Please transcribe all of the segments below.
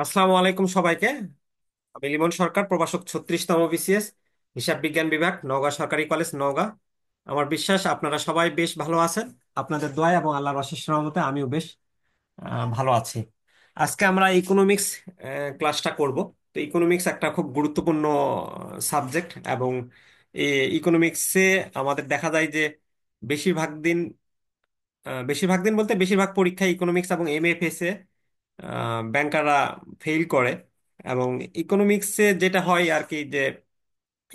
আসসালামু আলাইকুম সবাইকে। আমি লিমন সরকার, প্রভাষক 36তম বিসিএস, হিসাব বিজ্ঞান বিভাগ, নওগাঁ সরকারি কলেজ, নওগাঁ। আমার বিশ্বাস আপনারা সবাই বেশ ভালো আছেন। আপনাদের দোয়ায় এবং আল্লাহর অশেষ রহমতে আমিও বেশ ভালো আছি। আজকে আমরা ইকোনমিক্স ক্লাসটা করব। তো ইকোনমিক্স একটা খুব গুরুত্বপূর্ণ সাবজেক্ট, এবং এই ইকোনমিক্সে আমাদের দেখা যায় যে বেশিরভাগ দিন বেশিরভাগ দিন বলতে বেশিরভাগ পরীক্ষায় ইকোনমিক্স এবং এমএফএস এ ব্যাংকাররা ফেল করে। এবং ইকোনমিক্সে যেটা হয় আর কি, যে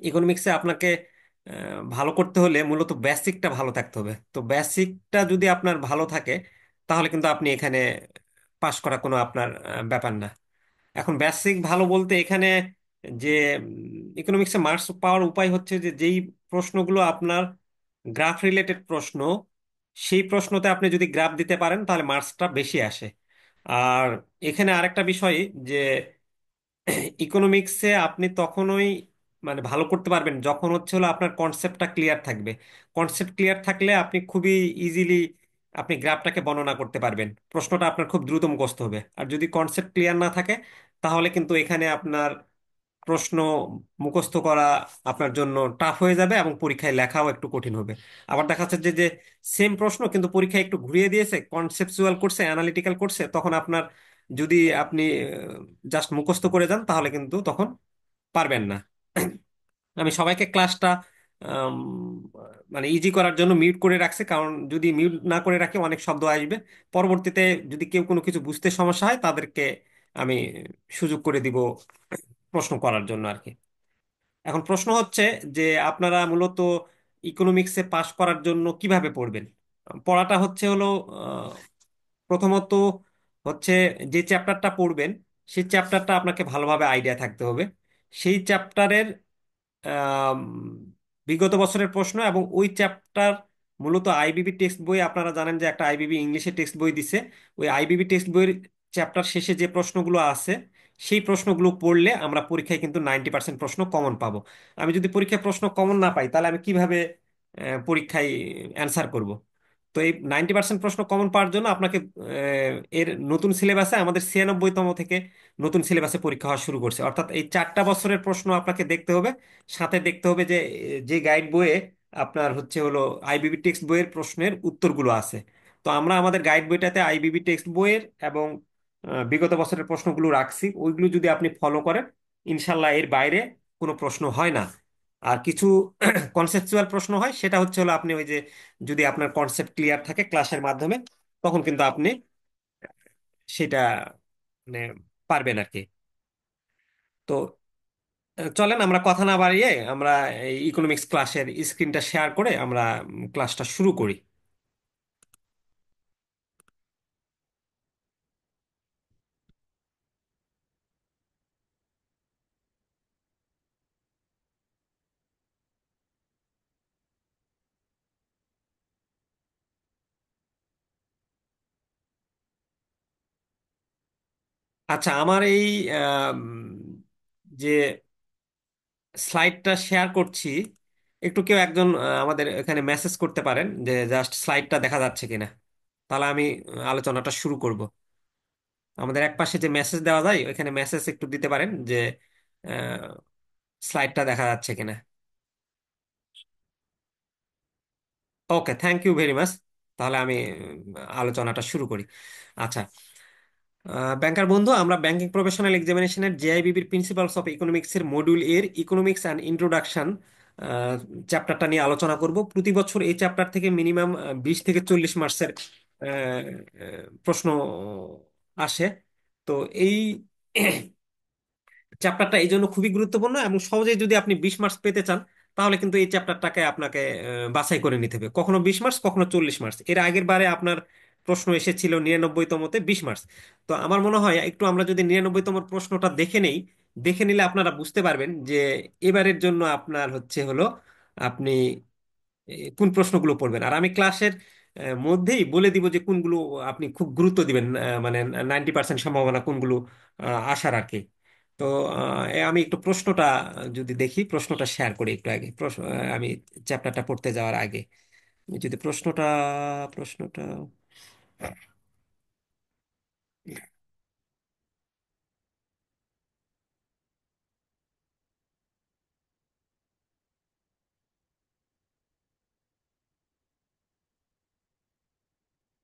ইকোনমিক্সে আপনাকে ভালো করতে হলে মূলত বেসিকটা ভালো থাকতে হবে। তো বেসিকটা যদি আপনার ভালো থাকে, তাহলে কিন্তু আপনি এখানে পাশ করা কোনো আপনার ব্যাপার না। এখন বেসিক ভালো বলতে এখানে যে ইকোনমিক্সে মার্কস পাওয়ার উপায় হচ্ছে যে যেই প্রশ্নগুলো আপনার গ্রাফ রিলেটেড প্রশ্ন, সেই প্রশ্নতে আপনি যদি গ্রাফ দিতে পারেন তাহলে মার্কসটা বেশি আসে। আর এখানে আরেকটা বিষয়, যে ইকোনমিক্সে আপনি তখনই মানে ভালো করতে পারবেন যখন হচ্ছে হলো আপনার কনসেপ্টটা ক্লিয়ার থাকবে। কনসেপ্ট ক্লিয়ার থাকলে আপনি খুবই ইজিলি আপনি গ্রাফটাকে বর্ণনা করতে পারবেন, প্রশ্নটা আপনার খুব দ্রুত মুখস্থ হবে। আর যদি কনসেপ্ট ক্লিয়ার না থাকে, তাহলে কিন্তু এখানে আপনার প্রশ্ন মুখস্থ করা আপনার জন্য টাফ হয়ে যাবে এবং পরীক্ষায় লেখাও একটু কঠিন হবে। আবার দেখা যাচ্ছে যে যে সেম প্রশ্ন কিন্তু পরীক্ষায় একটু ঘুরিয়ে দিয়েছে, কনসেপচুয়াল করছে, অ্যানালিটিক্যাল করছে, তখন আপনার যদি আপনি জাস্ট মুখস্থ করে যান তাহলে কিন্তু তখন পারবেন না। আমি সবাইকে ক্লাসটা আম, মানে ইজি করার জন্য মিউট করে রাখছি, কারণ যদি মিউট না করে রাখি অনেক শব্দ আসবে। পরবর্তীতে যদি কেউ কোনো কিছু বুঝতে সমস্যা হয়, তাদেরকে আমি সুযোগ করে দিব প্রশ্ন করার জন্য আর কি। এখন প্রশ্ন হচ্ছে যে আপনারা মূলত ইকোনমিক্সে পাশ করার জন্য কিভাবে পড়বেন। পড়াটা হচ্ছে হলো প্রথমত হচ্ছে যে চ্যাপ্টারটা পড়বেন, সেই চ্যাপ্টারটা আপনাকে ভালোভাবে আইডিয়া থাকতে হবে। সেই চ্যাপ্টারের আম, বিগত বছরের প্রশ্ন এবং ওই চ্যাপ্টার মূলত আইবিবি টেক্সট বই, আপনারা জানেন যে একটা আইবিবি ইংলিশে টেক্সট বই দিছে। ওই আইবিবি টেক্সট বইয়ের চ্যাপ্টার শেষে যে প্রশ্নগুলো আছে, সেই প্রশ্নগুলো পড়লে আমরা পরীক্ষায় কিন্তু 90% প্রশ্ন কমন পাবো। আমি যদি পরীক্ষায় প্রশ্ন কমন না পাই, তাহলে আমি কিভাবে পরীক্ষায় অ্যান্সার করব? তো এই 90% প্রশ্ন কমন পাওয়ার জন্য আপনাকে এর নতুন সিলেবাসে, আমাদের 96তম থেকে নতুন সিলেবাসে পরীক্ষা হওয়া শুরু করছে, অর্থাৎ এই 4টা বছরের প্রশ্ন আপনাকে দেখতে হবে। সাথে দেখতে হবে যে যে গাইড বইয়ে আপনার হচ্ছে হলো আইবিবি টেক্সট বইয়ের প্রশ্নের উত্তরগুলো আছে। তো আমরা আমাদের গাইড বইটাতে আইবিবি টেক্সট বইয়ের এবং বিগত বছরের প্রশ্নগুলো রাখছি। ওইগুলো যদি আপনি ফলো করেন, ইনশাল্লাহ এর বাইরে কোনো প্রশ্ন হয় না। আর কিছু কনসেপচুয়াল প্রশ্ন হয়, সেটা হচ্ছে হলো আপনি ওই যে যদি আপনার কনসেপ্ট ক্লিয়ার থাকে ক্লাসের মাধ্যমে, তখন কিন্তু আপনি সেটা মানে পারবেন আর কি। তো চলেন আমরা কথা না বাড়িয়ে আমরা এই ইকোনমিক্স ক্লাসের স্ক্রিনটা শেয়ার করে আমরা ক্লাসটা শুরু করি। আচ্ছা, আমার এই আম, যে স্লাইডটা শেয়ার করছি, একটু কেউ একজন আমাদের এখানে মেসেজ করতে পারেন যে জাস্ট স্লাইডটা দেখা যাচ্ছে কিনা, তাহলে আমি আলোচনাটা শুরু করব। আমাদের এক পাশে যে মেসেজ দেওয়া যায়, ওইখানে মেসেজ একটু দিতে পারেন যে স্লাইডটা দেখা যাচ্ছে কিনা। Okay, thank you very much. তাহলে আমি আলোচনাটা শুরু করি। আচ্ছা, ব্যাংকার বন্ধু, আমরা ব্যাংকিং প্রফেশনাল এক্সামিনেশনের জেআইবিবির প্রিন্সিপালস অফ ইকোনমিক্স এর মডিউল এর ইকোনমিক্স অ্যান্ড ইন্ট্রোডাকশন চ্যাপ্টারটা নিয়ে আলোচনা করব। প্রতি বছর এই চ্যাপ্টার থেকে মিনিমাম 20 থেকে 40 মার্কসের প্রশ্ন আসে। তো এই চ্যাপ্টারটা এই জন্য খুবই গুরুত্বপূর্ণ, এবং সহজেই যদি আপনি 20 মার্কস পেতে চান, তাহলে কিন্তু এই চ্যাপ্টারটাকে আপনাকে বাছাই করে নিতে হবে। কখনো 20 মার্কস, কখনো 40 মার্কস। এর আগের বারে আপনার প্রশ্ন এসেছিল 99তমতে 20 মার্কস। তো আমার মনে হয় একটু আমরা যদি 99তম প্রশ্নটা দেখে নেই, দেখে নিলে আপনারা বুঝতে পারবেন যে এবারের জন্য আপনার হচ্ছে হলো আপনি কোন প্রশ্নগুলো পড়বেন। আর আমি ক্লাসের মধ্যেই বলে দিব যে কোনগুলো আপনি খুব গুরুত্ব দিবেন, মানে 90% সম্ভাবনা কোনগুলো আসার আর কি। তো আমি একটু প্রশ্নটা যদি দেখি, প্রশ্নটা শেয়ার করি একটু আগে, আমি চ্যাপ্টারটা পড়তে যাওয়ার আগে আমি যদি প্রশ্নটা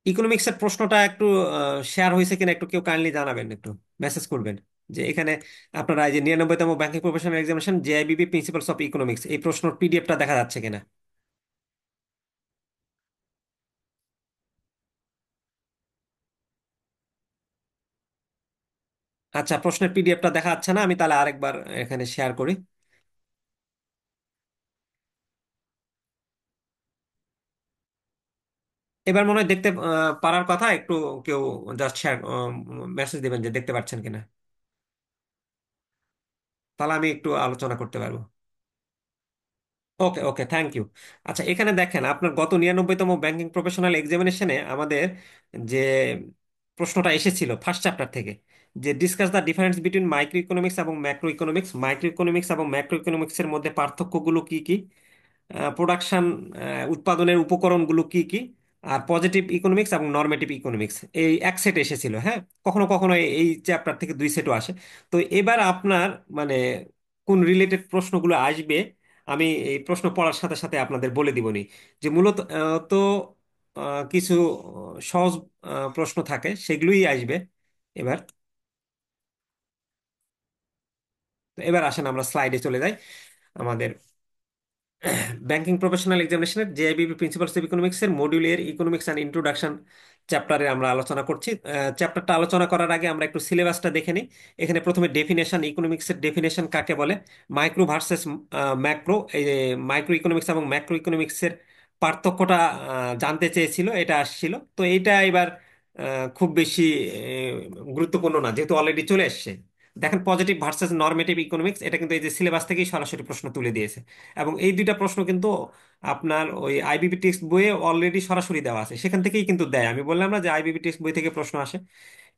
ইকোনমিক্সের প্রশ্নটা একটু শেয়ার হয়েছে কিনা একটু কেউ কাইন্ডলি জানাবেন, একটু মেসেজ করবেন যে এখানে আপনারা এই যে 99তম banking professional examination JAIIB principles of economics এই প্রশ্নের পিডিএফটা দেখা যাচ্ছে কিনা। আচ্ছা, প্রশ্নের পিডিএফটা দেখা যাচ্ছে না, আমি তাহলে আরেকবার এখানে শেয়ার করি। এবার মনে হয় দেখতে পারার কথা, একটু কেউ জাস্ট শেয়ার মেসেজ দিবেন যে দেখতে পাচ্ছেন কিনা, তাহলে আমি একটু আলোচনা করতে পারবো। ওকে ওকে, থ্যাংক ইউ। আচ্ছা, এখানে দেখেন আপনার গত 99তম ব্যাংকিং প্রফেশনাল এক্সামিনেশনে আমাদের যে প্রশ্নটা এসেছিল ফার্স্ট চ্যাপ্টার থেকে, যে discuss the difference between micro economics এবং ম্যাক্রো ইকোনমিক্স, মাইক্রো ইকোনমিক্স এবং ম্যাক্রো ইকোনমিক্সের মধ্যে পার্থক্যগুলো কি কি, প্রোডাকশন উৎপাদনের উপকরণগুলো কি কি, আর পজিটিভ ইকোনমিক্স এবং নরমেটিভ ইকোনমিক্স, এই এক সেট এসেছিল। হ্যাঁ, কখনো কখনো এই চ্যাপ্টার থেকে দুই সেটও আসে। তো এবার আপনার মানে কোন রিলেটেড প্রশ্নগুলো আসবে, আমি এই প্রশ্ন পড়ার সাথে সাথে আপনাদের বলে দিবনি। যে মূলত কিছু সহজ প্রশ্ন থাকে, সেগুলোই আসবে এবার। তো এবার আসেন আমরা স্লাইডে চলে যাই। আমাদের ব্যাংকিং প্রফেশনাল এক্সামিনেশনের জেআইবিবি প্রিন্সিপালস অফ ইকোনমিক্স এর মডিউল এর ইকোনমিক্স অ্যান্ড ইন্ট্রোডাকশন চ্যাপ্টারে আমরা আলোচনা করছি। চ্যাপ্টারটা আলোচনা করার আগে আমরা একটু সিলেবাসটা দেখে নিই। এখানে প্রথমে ডেফিনেশন, ইকোনমিক্সের ডেফিনেশন কাকে বলে, মাইক্রো ভার্সেস ম্যাক্রো, এই মাইক্রো ইকোনমিক্স এবং ম্যাক্রো ইকোনমিক্সের পার্থক্যটা জানতে চেয়েছিল, এটা আসছিল। তো এইটা এবার খুব বেশি গুরুত্বপূর্ণ না, যেহেতু অলরেডি চলে এসছে। দেখেন, পজিটিভ ভার্সেস নরমেটিভ ইকোনমিক্স, এটা কিন্তু এই যে সিলেবাস থেকেই সরাসরি প্রশ্ন তুলে দিয়েছে। এবং এই দুইটা প্রশ্ন কিন্তু আপনার ওই আইবিবি টেক্সট বইয়ে অলরেডি সরাসরি দেওয়া আছে, সেখান থেকেই কিন্তু দেয়। আমি বললাম না যে আইবিবি টেক্সট বই থেকে প্রশ্ন আসে।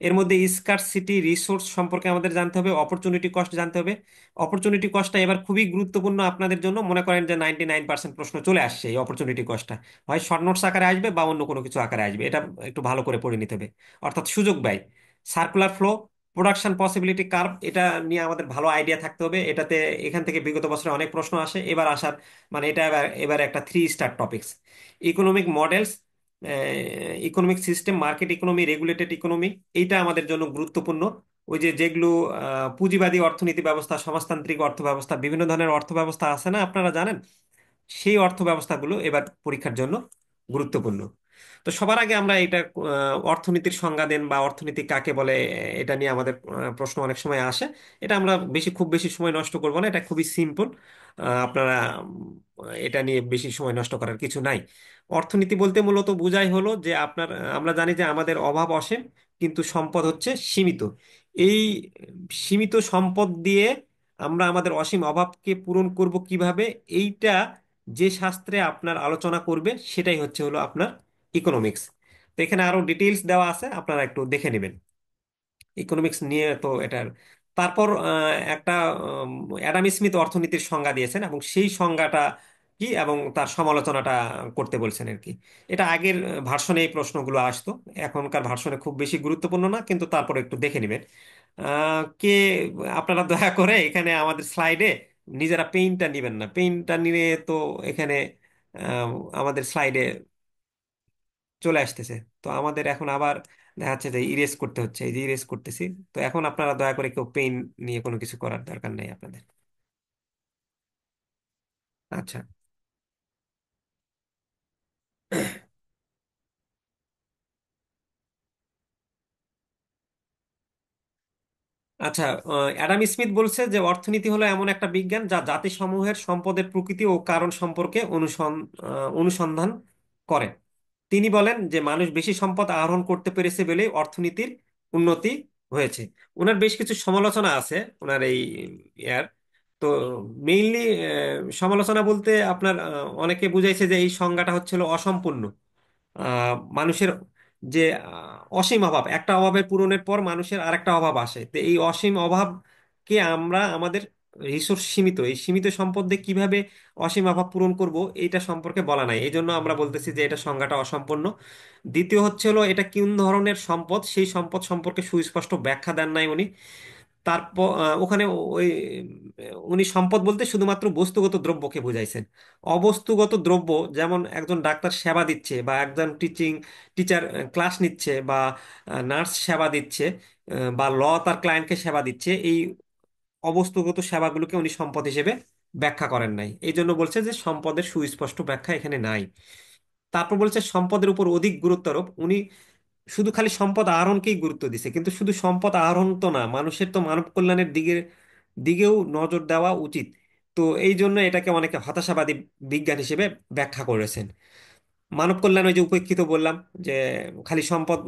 এর মধ্যে স্কার্সিটি রিসোর্স সম্পর্কে আমাদের জানতে হবে, অপরচুনিটি কস্ট জানতে হবে। অপরচুনিটি কস্টটা এবার খুবই গুরুত্বপূর্ণ আপনাদের জন্য। মনে করেন যে 99% প্রশ্ন চলে আসছে এই অপরচুনিটি কস্টটা, হয় শর্ট নোটস আকারে আসবে বা অন্য কোনো কিছু আকারে আসবে, এটা একটু ভালো করে পড়ে নিতে হবে। অর্থাৎ সুযোগ ব্যয়, circular flow, production possibility curve, এটা নিয়ে আমাদের ভালো আইডিয়া থাকতে হবে। এটাতে এখান থেকে বিগত বছরে অনেক প্রশ্ন আসে, এবার আসার মানে এটা এবার একটা 3 star topics. Economic models, economic system, market economy, regulated economy, এইটা আমাদের জন্য গুরুত্বপূর্ণ। ওই যে যেগুলো পুঁজিবাদী অর্থনীতি ব্যবস্থা, সমাজতান্ত্রিক অর্থ ব্যবস্থা, বিভিন্ন ধরনের অর্থ ব্যবস্থা আছে না, আপনারা জানেন, সেই অর্থ ব্যবস্থাগুলো এবার পরীক্ষার জন্য গুরুত্বপূর্ণ। তো সবার আগে আমরা এটা অর্থনীতির সংজ্ঞা দেন বা অর্থনীতি কাকে বলে, এটা নিয়ে আমাদের প্রশ্ন অনেক সময় আসে। এটা আমরা খুব বেশি সময় নষ্ট করব না, এটা খুবই সিম্পল। আপনারা এটা নিয়ে বেশি সময় নষ্ট করার কিছু নাই। অর্থনীতি বলতে মূলত বোঝাই হলো যে আপনার, আমরা জানি যে আমাদের অভাব অসীম কিন্তু সম্পদ হচ্ছে সীমিত। এই সীমিত সম্পদ দিয়ে আমরা আমাদের অসীম অভাবকে পূরণ করব কিভাবে, এইটা যে শাস্ত্রে আপনার আলোচনা করবে সেটাই হলো আপনার ইকোনমিক্স। তো এখানে আরো ডিটেইলস দেওয়া আছে, আপনারা একটু দেখে নেবেন ইকোনমিক্স নিয়ে। তো এটার তারপর একটা অ্যাডাম স্মিথ অর্থনীতির সংজ্ঞা দিয়েছেন, এবং সেই সংজ্ঞাটা কি এবং তার সমালোচনাটা করতে বলছেন আর কি। এটা আগের ভার্সনে এই প্রশ্নগুলো আসতো, এখনকার ভার্সনে খুব বেশি গুরুত্বপূর্ণ না, কিন্তু তারপর একটু দেখে নেবেন। কে আপনারা দয়া করে এখানে আমাদের স্লাইডে নিজেরা পেইনটা নেবেন না, পেইনটা নিয়ে তো এখানে আহ, আমাদের স্লাইডে চলে আসতেছে। তো আমাদের এখন আবার দেখা যাচ্ছে যে ইরেজ করতে হচ্ছে, এই যে ইরেজ করতেছি। তো এখন আপনারা দয়া করে কেউ পেইন নিয়ে কোনো কিছু করার দরকার নেই আপনাদের। আচ্ছা। আচ্ছা, অ্যাডাম স্মিথ বলছে যে অর্থনীতি হলো এমন একটা বিজ্ঞান যা জাতিসমূহের সম্পদের প্রকৃতি ও কারণ সম্পর্কে অনুসন্ধান করে। তিনি বলেন যে মানুষ বেশি সম্পদ আহরণ করতে পেরেছে বলেই অর্থনীতির উন্নতি হয়েছে। ওনার বেশ কিছু সমালোচনা আছে ওনার এই ইয়ার। তো মেইনলি সমালোচনা বলতে আপনার অনেকে বুঝাইছে যে এই সংজ্ঞাটা হচ্ছিল অসম্পূর্ণ। মানুষের যে অসীম অভাব, একটা অভাবের পূরণের পর মানুষের আরেকটা অভাব আসে, তো এই অসীম অভাবকে আমরা আমাদের রিসোর্স সীমিত, এই সীমিত সম্পদ দিয়ে কিভাবে অসীম অভাব পূরণ করব এইটা সম্পর্কে বলা নাই, এই জন্য আমরা বলতেছি যে এটা সংজ্ঞাটা অসম্পূর্ণ। দ্বিতীয় হলো এটা কোন ধরনের সম্পদ, সেই সম্পদ সম্পর্কে সুস্পষ্ট ব্যাখ্যা দেন নাই উনি। তারপর ওখানে ওই উনি সম্পদ বলতে শুধুমাত্র বস্তুগত দ্রব্যকে বুঝাইছেন। অবস্তুগত দ্রব্য যেমন একজন ডাক্তার সেবা দিচ্ছে, বা একজন টিচার ক্লাস নিচ্ছে, বা নার্স সেবা দিচ্ছে, বা তার ক্লায়েন্টকে সেবা দিচ্ছে, এই অবস্তুগত সেবাগুলোকে উনি সম্পদ হিসেবে ব্যাখ্যা করেন নাই। এই জন্য বলছে যে সম্পদের সুস্পষ্ট ব্যাখ্যা এখানে নাই। তারপর বলছে সম্পদের উপর অধিক গুরুত্ব আরোপ। উনি শুধু খালি সম্পদ আহরণকেই গুরুত্ব দিছে, কিন্তু শুধু সম্পদ আহরণ তো না, মানুষের তো মানব কল্যাণের দিকেও নজর দেওয়া উচিত। তো এই জন্য এটাকে অনেকে হতাশাবাদী বিজ্ঞান হিসেবে ব্যাখ্যা করেছেন। মানব কল্যাণ ওই যে উপেক্ষিত বললাম, যে খালি সম্পদ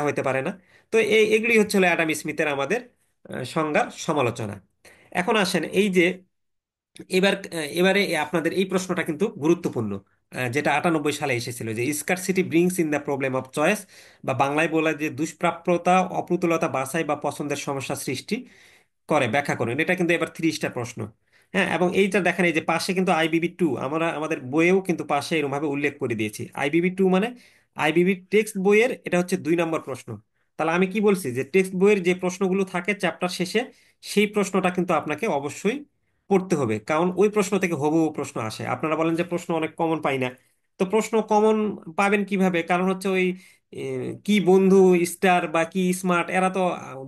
হইতে পারে না। তো এগুলি হচ্ছিল অ্যাডাম স্মিথের আমাদের সংজ্ঞার সমালোচনা। এখন আসেন এই যে এবারে আপনাদের এই প্রশ্নটা কিন্তু গুরুত্বপূর্ণ, যেটা 98 সালে এসেছিল, যে scarcity brings in the problem of choice, বা বাংলায় বলা যে দুষ্প্রাপ্যতা অপ্রতুলতা বাছাই বা পছন্দের সমস্যা সৃষ্টি করে, ব্যাখ্যা করুন। এটা কিন্তু এবার 3 স্টার প্রশ্ন। হ্যাঁ, এবং এইটা দেখেন, এই যে পাশে কিন্তু আইবিবি 2, আমরা আমাদের বইয়েও কিন্তু পাশে এরকম ভাবে উল্লেখ করে দিয়েছি। আইবিবি 2 মানে আইবিবি টেক্সট বইয়ের এটা হচ্ছে 2 নম্বর প্রশ্ন। তাহলে আমি কি বলছি, যে টেক্সট বইয়ের যে প্রশ্নগুলো থাকে চ্যাপ্টার শেষে, সেই প্রশ্নটা কিন্তু আপনাকে অবশ্যই পড়তে হবে, কারণ ওই প্রশ্ন থেকে হুবহু প্রশ্ন আসে। আপনারা বলেন যে প্রশ্ন অনেক কমন পাই না, তো প্রশ্ন কমন পাবেন কিভাবে? কারণ হচ্ছে ওই এ, কি বন্ধু স্টার বা কি স্মার্ট, এরা তো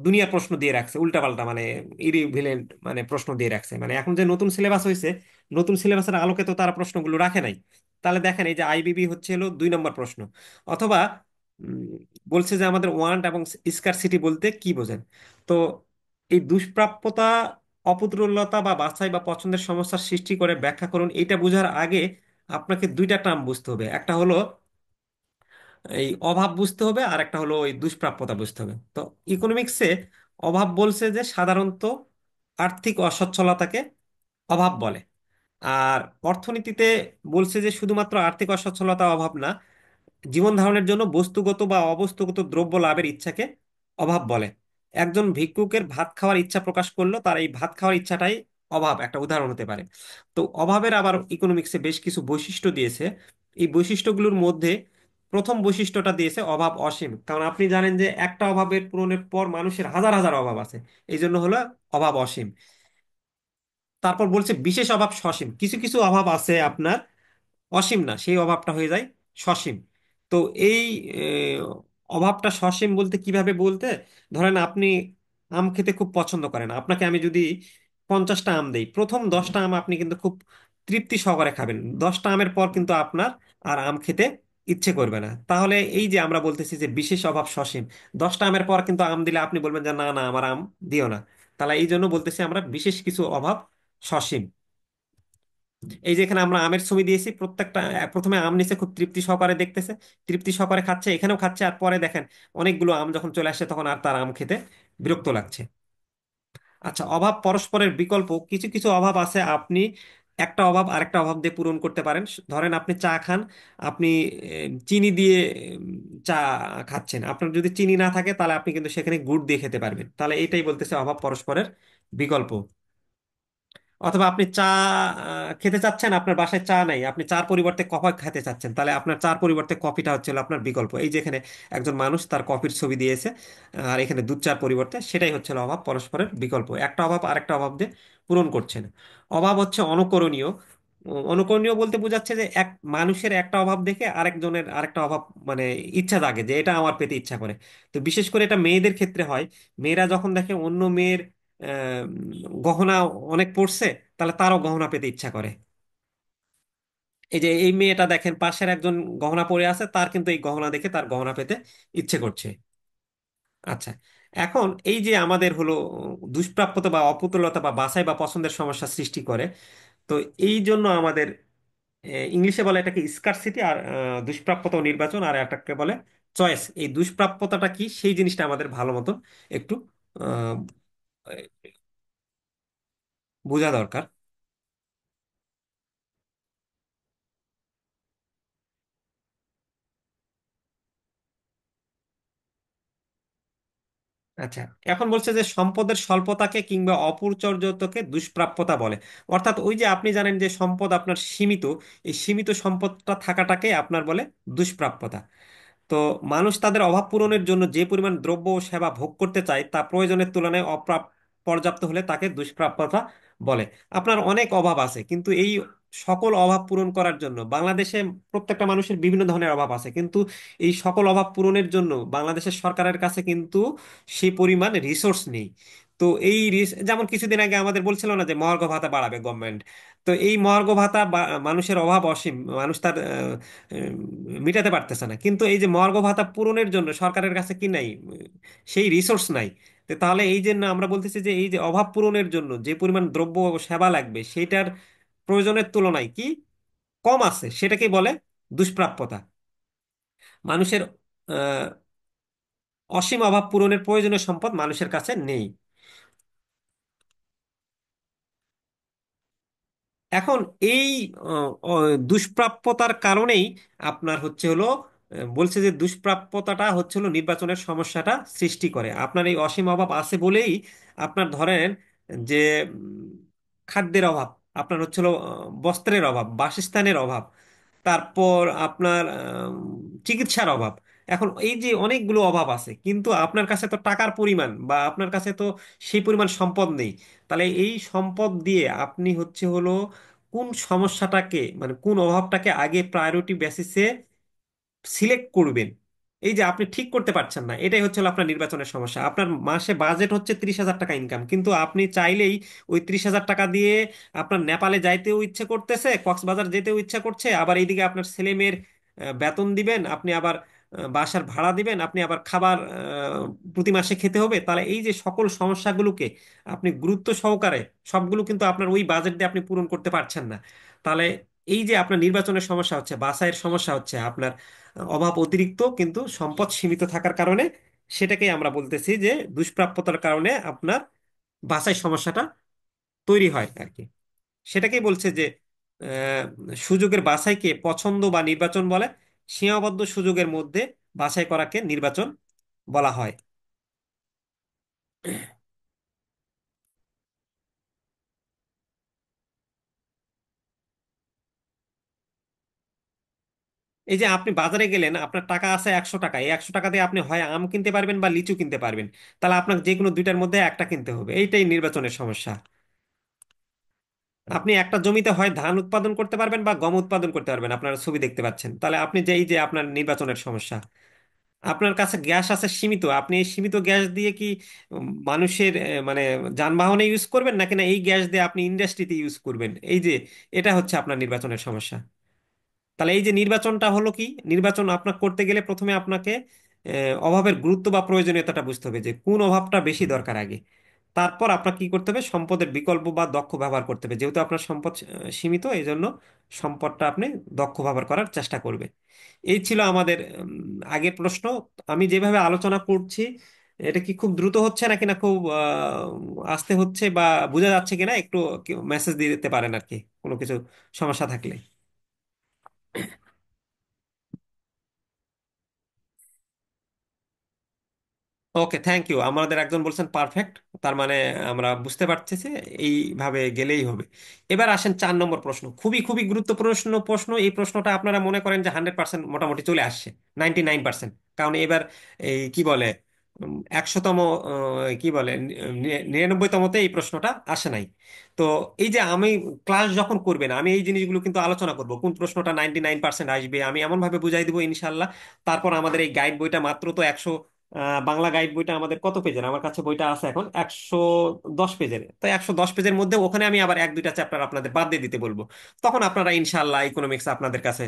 দুনিয়ার প্রশ্ন দিয়ে রাখছে উল্টাপাল্টা, মানে ইরিভিলেন্ট মানে প্রশ্ন দিয়ে রাখছে। মানে এখন যে নতুন সিলেবাস হয়েছে, নতুন সিলেবাসের আলোকে তো তারা প্রশ্নগুলো রাখে নাই। তাহলে দেখেন, এই যে আইবিবি হচ্ছে হলো 2 নম্বর প্রশ্ন। অথবা উম, বলছে যে আমাদের ওয়ান্ট এবং স্কারসিটি বলতে কি বোঝেন। তো এই দুষ্প্রাপ্যতা অপ্রতুলতা বা বাছাই বা পছন্দের সমস্যার সৃষ্টি করে, ব্যাখ্যা করুন, এইটা বোঝার আগে আপনাকে 2টা টার্ম বুঝতে হবে। একটা হলো এই অভাব বুঝতে হবে, আর একটা হলো ওই দুষ্প্রাপ্যতা বুঝতে হবে। তো ইকোনমিক্সে অভাব বলছে যে সাধারণত আর্থিক অসচ্ছলতাকে অভাব বলে। আর অর্থনীতিতে বলছে যে শুধুমাত্র আর্থিক অসচ্ছলতা অভাব না, জীবন ধারণের জন্য বস্তুগত বা অবস্তুগত দ্রব্য লাভের ইচ্ছাকে অভাব বলে। একজন ভিক্ষুকের ভাত খাওয়ার ইচ্ছা প্রকাশ করলো, তার এই ভাত খাওয়ার ইচ্ছাটাই অভাব একটা উদাহরণ হতে পারে। তো অভাবের আবার ইকোনমিক্সে বেশ কিছু বৈশিষ্ট্য দিয়েছে। এই বৈশিষ্ট্যগুলোর মধ্যে প্রথম বৈশিষ্ট্যটা দিয়েছে অভাব অসীম, কারণ আপনি জানেন যে একটা অভাবের পূরণের পর মানুষের হাজার হাজার অভাব আছে, এই জন্য হলো অভাব অসীম। তারপর বলছে বিশেষ অভাব সসীম, কিছু কিছু অভাব আছে আপনার অসীম না, সেই অভাবটা হয়ে যায় সসীম। তো এই অভাবটা সসীম বলতে কিভাবে বলতে, ধরেন আপনি আম খেতে খুব পছন্দ করেন, আপনাকে আমি যদি 50টা আম দেই, প্রথম 10টা আম আপনি কিন্তু খুব তৃপ্তি সহকারে খাবেন, 10টা আমের পর কিন্তু আপনার আর আম খেতে ইচ্ছে করবে না। তাহলে এই যে আমরা বলতেছি যে বিশেষ অভাব সসীম, 10টা আমের পর কিন্তু আম দিলে আপনি বলবেন যে না না আমার আম দিও না। তাহলে এই জন্য বলতেছি আমরা বিশেষ কিছু অভাব সসীম। এই যে এখানে আমরা আমের ছবি দিয়েছি, প্রত্যেকটা প্রথমে আম নিচে খুব তৃপ্তি সহকারে দেখতেছে, তৃপ্তি সহকারে খাচ্ছে, এখানেও খাচ্ছে, আর পরে দেখেন অনেকগুলো আম যখন চলে আসে তখন আর তার আম খেতে বিরক্ত লাগছে। আচ্ছা, অভাব পরস্পরের বিকল্প, কিছু কিছু অভাব আছে আপনি একটা অভাব আরেকটা অভাব দিয়ে পূরণ করতে পারেন। ধরেন আপনি চা খান, আপনি চিনি দিয়ে চা খাচ্ছেন, আপনার যদি চিনি না থাকে তাহলে আপনি কিন্তু সেখানে গুড় দিয়ে খেতে পারবেন। তাহলে এইটাই বলতেছে অভাব পরস্পরের বিকল্প। অথবা আপনি চা খেতে চাচ্ছেন, আপনার বাসায় চা নাই, আপনি চার পরিবর্তে কফি খেতে চাচ্ছেন, তাহলে আপনার চার পরিবর্তে কফিটা হচ্ছে হলো আপনার বিকল্প। এই যে এখানে একজন মানুষ তার কফির ছবি দিয়েছে, আর এখানে দুধ চার পরিবর্তে, সেটাই হচ্ছে হলো অভাব পরস্পরের বিকল্প, একটা অভাব আরেকটা অভাব দিয়ে পূরণ করছে না। অভাব হচ্ছে অনুকরণীয়। অনুকরণীয় বলতে বোঝাচ্ছে যে এক মানুষের একটা অভাব দেখে আরেকজনের আরেকটা অভাব মানে ইচ্ছা জাগে যে এটা আমার পেতে ইচ্ছা করে। তো বিশেষ করে এটা মেয়েদের ক্ষেত্রে হয়। মেয়েরা যখন দেখে অন্য মেয়ের আহ, গহনা অনেক পড়ছে, তাহলে তারও গহনা পেতে ইচ্ছা করে। এই যে এই মেয়েটা দেখেন পাশের একজন গহনা পরে আছে, তার কিন্তু এই গহনা দেখে তার গহনা পেতে ইচ্ছে করছে। আচ্ছা, এখন এই যে আমাদের হলো দুষ্প্রাপ্যতা বা অপ্রতুলতা বা বাছাই বা পছন্দের সমস্যা সৃষ্টি করে। তো এই জন্য আমাদের ইংলিশে বলে এটাকে স্কারসিটি, আর দুষ্প্রাপ্যতা ও নির্বাচন, আর একটাকে বলে চয়েস। এই দুষ্প্রাপ্যতাটা কি সেই জিনিসটা আমাদের ভালো মতন একটু আহ, বোঝা দরকার। আচ্ছা, এখন বলছে যে সম্পদের স্বল্পতাকে কিংবা অপরিচর্যতাকে দুষ্প্রাপ্যতা বলে। অর্থাৎ ওই যে আপনি জানেন যে সম্পদ আপনার সীমিত, এই সীমিত সম্পদটা থাকাটাকে আপনার বলে দুষ্প্রাপ্যতা। তো মানুষ তাদের অভাব পূরণের জন্য যে পরিমাণ দ্রব্য ও সেবা ভোগ করতে চায় তা প্রয়োজনের তুলনায় অপ্রাপ্য, পর্যাপ্ত হলে তাকে দুষ্প্রাপ্যতা বলে। আপনার অনেক অভাব আছে, কিন্তু এই সকল অভাব পূরণ করার জন্য বাংলাদেশে প্রত্যেকটা মানুষের বিভিন্ন ধরনের অভাব আছে, কিন্তু এই সকল অভাব পূরণের জন্য বাংলাদেশের সরকারের কাছে কিন্তু সেই পরিমাণ রিসোর্স নেই। তো যেমন কিছুদিন আগে আমাদের বলছিল না যে মহার্ঘ ভাতা বাড়াবে গভর্নমেন্ট। তো এই মহার্ঘ ভাতা মানুষের অভাব অসীম, মানুষ তার মিটাতে পারতেছে না, কিন্তু এই যে মহার্ঘ ভাতা পূরণের জন্য সরকারের কাছে কি নাই? সেই রিসোর্স নাই। তো তাহলে এই জন্য আমরা বলতেছি যে এই যে অভাব পূরণের জন্য যে পরিমাণ দ্রব্য ও সেবা লাগবে সেইটার প্রয়োজনের তুলনায় কি কম আছে, সেটাকেই বলে দুষ্প্রাপ্যতা। মানুষের আহ, অসীম অভাব পূরণের প্রয়োজনীয় সম্পদ মানুষের কাছে নেই। এখন এই দুষ্প্রাপ্যতার কারণেই আপনার হচ্ছে হলো বলছে যে দুষ্প্রাপ্যতাটা হচ্ছে হলো নির্বাচনের সমস্যাটা সৃষ্টি করে। আপনার এই অসীম অভাব আছে বলেই আপনার ধরেন যে খাদ্যের অভাব, আপনার হচ্ছে হলো বস্ত্রের অভাব, বাসস্থানের অভাব, তারপর আপনার চিকিৎসার অভাব। এখন এই যে অনেকগুলো অভাব আছে, কিন্তু আপনার কাছে তো টাকার পরিমাণ বা আপনার কাছে তো সেই পরিমাণ সম্পদ নেই। তাহলে এই সম্পদ দিয়ে আপনি হচ্ছে হলো কোন সমস্যাটাকে মানে কোন অভাবটাকে আগে প্রায়োরিটি বেসিসে সিলেক্ট করবেন, এই যে আপনি ঠিক করতে পারছেন না, এটাই হচ্ছে হলো আপনার নির্বাচনের সমস্যা। আপনার মাসে বাজেট হচ্ছে 30,000 টাকা ইনকাম, কিন্তু আপনি চাইলেই ওই 30,000 টাকা দিয়ে আপনার নেপালে যাইতেও ইচ্ছে করতেছে, কক্সবাজার যেতেও ইচ্ছা করছে, আবার এইদিকে আপনার ছেলে মেয়ের বেতন দিবেন, আপনি আবার বাসার ভাড়া দিবেন, আপনি আবার খাবার প্রতি মাসে খেতে হবে। তাহলে এই যে সকল সমস্যাগুলোকে আপনি গুরুত্ব সহকারে সবগুলো কিন্তু আপনার ওই বাজেট দিয়ে আপনি পূরণ করতে পারছেন না। তাহলে এই যে আপনার নির্বাচনের সমস্যা হচ্ছে, বাছাইয়ের সমস্যা হচ্ছে, আপনার অভাব অতিরিক্ত কিন্তু সম্পদ সীমিত থাকার কারণে, সেটাকেই আমরা বলতেছি যে দুষ্প্রাপ্যতার কারণে আপনার বাছাই সমস্যাটা তৈরি হয় আর কি। সেটাকেই বলছে যে আহ, সুযোগের বাছাইকে পছন্দ বা নির্বাচন বলে, সীমাবদ্ধ সুযোগের মধ্যে বাছাই করাকে নির্বাচন বলা হয়। এই যে আপনি বাজারে গেলেন, আপনার টাকা আছে 100 টাকা, এই 100 টাকা দিয়ে আপনি হয় আম কিনতে পারবেন বা লিচু কিনতে পারবেন। তাহলে আপনার যে কোনো দুইটার মধ্যে একটা কিনতে হবে, এইটাই নির্বাচনের সমস্যা। আপনি একটা জমিতে হয় ধান উৎপাদন করতে পারবেন বা গম উৎপাদন করতে পারবেন, আপনারা ছবি দেখতে পাচ্ছেন। তাহলে আপনি যে এই যে আপনার নির্বাচনের সমস্যা, আপনার কাছে গ্যাস আছে সীমিত, আপনি এই সীমিত গ্যাস দিয়ে কি মানুষের মানে যানবাহনে ইউজ করবেন, নাকি না এই গ্যাস দিয়ে আপনি ইন্ডাস্ট্রিতে ইউজ করবেন, এই যে এটা হচ্ছে আপনার নির্বাচনের সমস্যা। তাহলে এই যে নির্বাচনটা হলো কি, নির্বাচন আপনার করতে গেলে প্রথমে আপনাকে অভাবের গুরুত্ব বা প্রয়োজনীয়তাটা বুঝতে হবে যে কোন অভাবটা বেশি দরকার আগে। তারপর আপনার কি করতে হবে, সম্পদের বিকল্প বা দক্ষ ব্যবহার করতে হবে। যেহেতু আপনার সম্পদ সীমিত, এই জন্য সম্পদটা আপনি দক্ষ ব্যবহার করার চেষ্টা করবে। এই ছিল আমাদের আগের প্রশ্ন। আমি যেভাবে আলোচনা করছি, এটা কি খুব দ্রুত হচ্ছে নাকি না খুব আস্তে হচ্ছে, বা বোঝা যাচ্ছে কিনা একটু মেসেজ দিয়ে দিতে পারেন আর কি, কোনো কিছু সমস্যা থাকলে। ওকে, থ্যাংক ইউ। আমাদের একজন বলছেন পারফেক্ট, তার মানে আমরা বুঝতে পারছি যে এইভাবে গেলেই হবে। এবার আসেন 4 নম্বর প্রশ্ন, খুবই খুবই গুরুত্বপূর্ণ প্রশ্ন। এই প্রশ্নটা আপনারা মনে করেন যে 100% মোটামুটি চলে আসছে, 99%। কারণ এবার এই কি বলে 100তম কি বলে 99তমতে এই প্রশ্নটা আসে নাই। তো এই যে আমি ক্লাস যখন করবেন, আমি এই জিনিসগুলো কিন্তু আলোচনা করব, কোন প্রশ্নটা 99% আসবে আমি এমন ভাবে বুঝাই দিব ইনশাল্লাহ। তারপর আমাদের এই গাইড বইটা মাত্র তো 100, বাংলা গাইড বইটা আমাদের কত পেজের, আমার কাছে বইটা আছে এখন 110 পেজের। তো 110 পেজের মধ্যে ওখানে আমি আবার এক দুইটা চ্যাপ্টার আপনাদের বাদ দিয়ে দিতে বলবো। তখন আপনারা ইনশাল্লাহ ইকোনমিক্স আপনাদের কাছে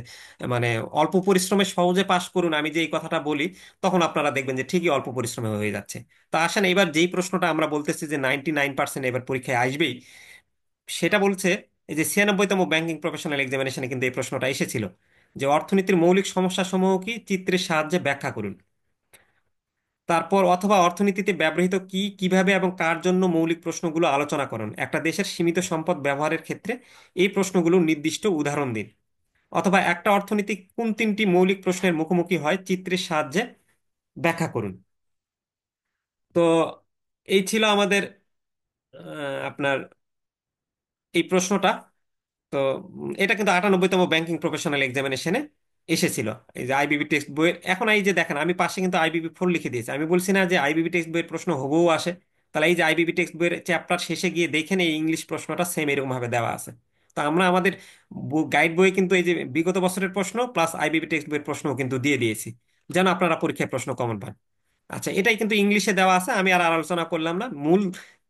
মানে অল্প পরিশ্রমে সহজে পাশ করুন, আমি যে এই কথাটা বলি, তখন আপনারা দেখবেন যে ঠিকই অল্প পরিশ্রমে হয়ে যাচ্ছে। তো আসেন এবার যেই প্রশ্নটা আমরা বলতেছি যে 99% এবার পরীক্ষায় আসবেই, সেটা বলছে এই যে 96তম ব্যাংকিং প্রফেশনাল এক্সামিনেশনে কিন্তু এই প্রশ্নটা এসেছিল যে অর্থনীতির মৌলিক সমস্যা সমূহ কি চিত্রের সাহায্যে ব্যাখ্যা করুন। তারপর অথবা অর্থনীতিতে ব্যবহৃত কি, কিভাবে এবং কার জন্য মৌলিক প্রশ্নগুলো আলোচনা করুন। একটা দেশের সীমিত সম্পদ ব্যবহারের ক্ষেত্রে এই প্রশ্নগুলোর নির্দিষ্ট উদাহরণ দিন। অথবা একটা অর্থনীতি কোন 3টি মৌলিক প্রশ্নের মুখোমুখি হয় চিত্রের সাহায্যে ব্যাখ্যা করুন। তো এই ছিল আমাদের আপনার এই প্রশ্নটা। তো এটা কিন্তু 98তম ব্যাংকিং প্রফেশনাল এক্সামিনেশনে এসেছিল। এই যে আইবিবি টেক্সট বইয়ের, এখন এই যে দেখেন আমি পাশে কিন্তু আইবিবি 4 লিখে দিয়েছি, আমি বলছি না যে আইবিবি টেক্সট বইয়ের প্রশ্ন হুবহু আসে। তাহলে এই যে আইবিবি টেক্সট বইয়ের চ্যাপ্টার শেষে গিয়ে দেখেন এই ইংলিশ প্রশ্নটা সেম এরকম ভাবে দেওয়া আছে। তো আমরা আমাদের গাইড বইয়ে কিন্তু এই যে বিগত বছরের প্রশ্ন প্লাস আইবিবি টেক্সট বইয়ের প্রশ্নও কিন্তু দিয়ে দিয়েছি, যেন আপনারা পরীক্ষায় প্রশ্ন কমন পান। আচ্ছা, এটাই কিন্তু ইংলিশে দেওয়া আছে, আমি আর আলোচনা করলাম না। মূল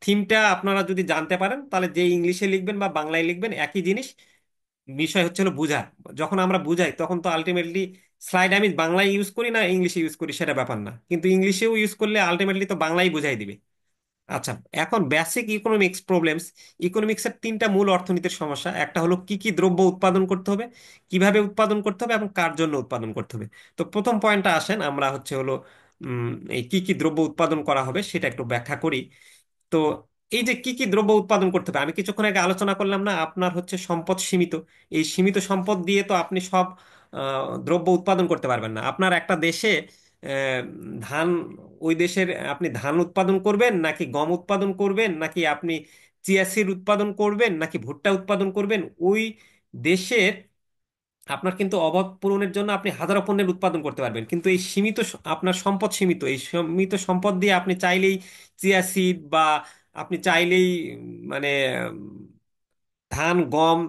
থিমটা আপনারা যদি জানতে পারেন তাহলে যে ইংলিশে লিখবেন বা বাংলায় লিখবেন একই জিনিস। বিষয় হচ্ছে হলো বুঝা। যখন আমরা বুঝাই তখন তো আলটিমেটলি স্লাইড আমি বাংলায় ইউজ করি না ইংলিশে ইউজ করি সেটা ব্যাপার না, কিন্তু ইংলিশেও ইউজ করলে আলটিমেটলি তো বাংলাই বুঝাই দিবে। আচ্ছা, এখন বেসিক ইকোনমিক্স প্রবলেমস। ইকোনমিক্সের তিনটা মূল অর্থনীতির সমস্যা, একটা হলো কি কি দ্রব্য উৎপাদন করতে হবে, কিভাবে উৎপাদন করতে হবে এবং কার জন্য উৎপাদন করতে হবে। তো প্রথম পয়েন্টটা আসেন, আমরা হচ্ছে হলো এই কি কি দ্রব্য উৎপাদন করা হবে সেটা একটু ব্যাখ্যা করি। তো এই যে কি কি দ্রব্য উৎপাদন করতে হবে, আমি কিছুক্ষণ আগে আলোচনা করলাম না, আপনার হচ্ছে সম্পদ সীমিত। এই সীমিত সম্পদ দিয়ে তো আপনি সব দ্রব্য উৎপাদন করতে পারবেন না। আপনার একটা দেশে আহ, ধান, ওই দেশের আপনি ধান উৎপাদন করবেন নাকি গম উৎপাদন করবেন নাকি আপনি চিয়া সিড উৎপাদন করবেন নাকি ভুট্টা উৎপাদন করবেন, ওই দেশের আপনার কিন্তু অভাব পূরণের জন্য আপনি হাজারো পণ্যের উৎপাদন করতে পারবেন, কিন্তু এই সীমিত আপনার সম্পদ সীমিত, এই সীমিত সম্পদ দিয়ে আপনি চাইলেই চিয়া সিড বা আপনি চাইলেই মানে ধান গম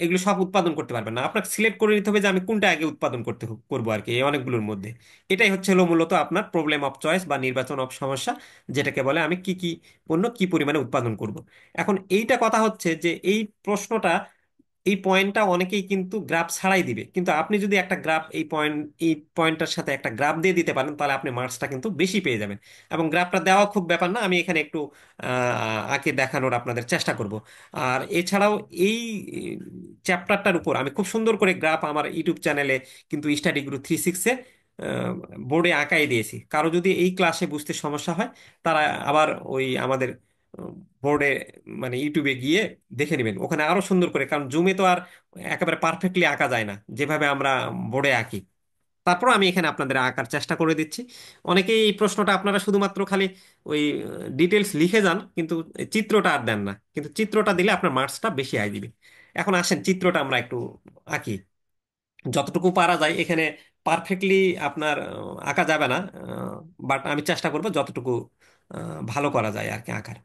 এগুলো সব উৎপাদন করতে পারবেন না। আপনাকে সিলেক্ট করে নিতে হবে যে আমি কোনটা আগে উৎপাদন করবো আর কি, এই অনেকগুলোর মধ্যে। এটাই হচ্ছে হলো মূলত আপনার প্রবলেম অফ চয়েস বা নির্বাচন অফ সমস্যা, যেটাকে বলে আমি কি কি পণ্য কি পরিমাণে উৎপাদন করব। এখন এইটা কথা হচ্ছে যে এই প্রশ্নটা, এই পয়েন্টটা অনেকেই কিন্তু গ্রাফ ছাড়াই দিবে, কিন্তু আপনি যদি একটা গ্রাফ এই পয়েন্টটার সাথে একটা গ্রাফ দিয়ে দিতে পারেন তাহলে আপনি মার্কসটা কিন্তু বেশি পেয়ে যাবেন। এবং গ্রাফটা দেওয়া খুব ব্যাপার না, আমি এখানে একটু আঁকে দেখানোর আপনাদের চেষ্টা করব। আর এছাড়াও এই চ্যাপ্টারটার উপর আমি খুব সুন্দর করে গ্রাফ আমার ইউটিউব চ্যানেলে কিন্তু স্টাডি গ্রুপ 360-এ বোর্ডে আঁকাই দিয়েছি। কারো যদি এই ক্লাসে বুঝতে সমস্যা হয় তারা আবার ওই আমাদের বোর্ডে মানে ইউটিউবে গিয়ে দেখে নেবেন, ওখানে আরো সুন্দর করে, কারণ জুমে তো আর একেবারে পারফেক্টলি আঁকা যায় না যেভাবে আমরা বোর্ডে আঁকি। তারপর আমি এখানে আপনাদের আঁকার চেষ্টা করে দিচ্ছি। অনেকেই এই প্রশ্নটা আপনারা শুধুমাত্র খালি ওই ডিটেলস লিখে যান কিন্তু চিত্রটা আর দেন না, কিন্তু চিত্রটা দিলে আপনার মার্কসটা বেশি আয় দিবে। এখন আসেন চিত্রটা আমরা একটু আঁকি, যতটুকু পারা যায় এখানে। পারফেক্টলি আপনার আঁকা যাবে না, বাট আমি চেষ্টা করবো যতটুকু ভালো করা যায় আর কি আঁকার।